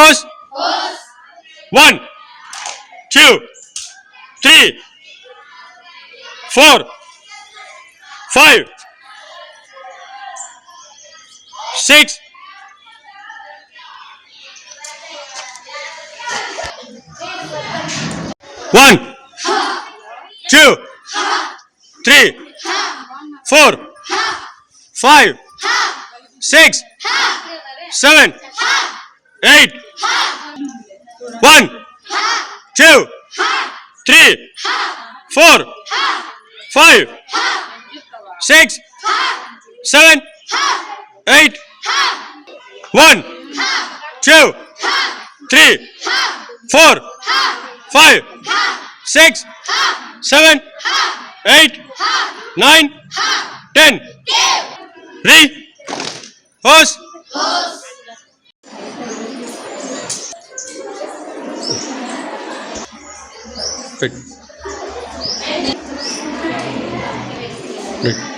Horse. One, two, three, four, five, six, one, two, three, four, five, six, seven, eight. One, two, three, four, five, six, seven, eight. One, two, three, four, five, six, seven, eight, nine, 10. Re. Horse. Fit. Fit.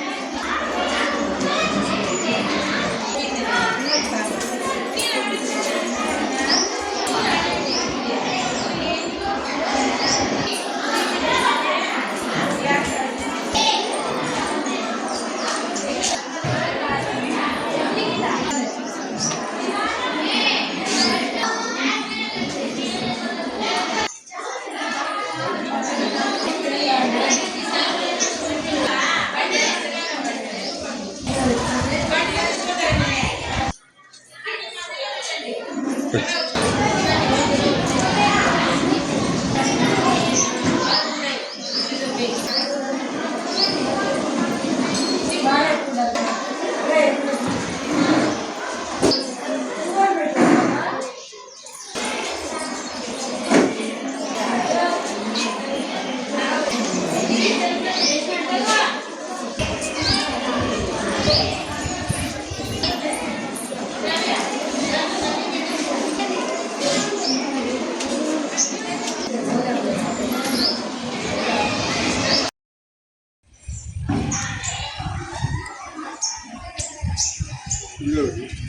Good.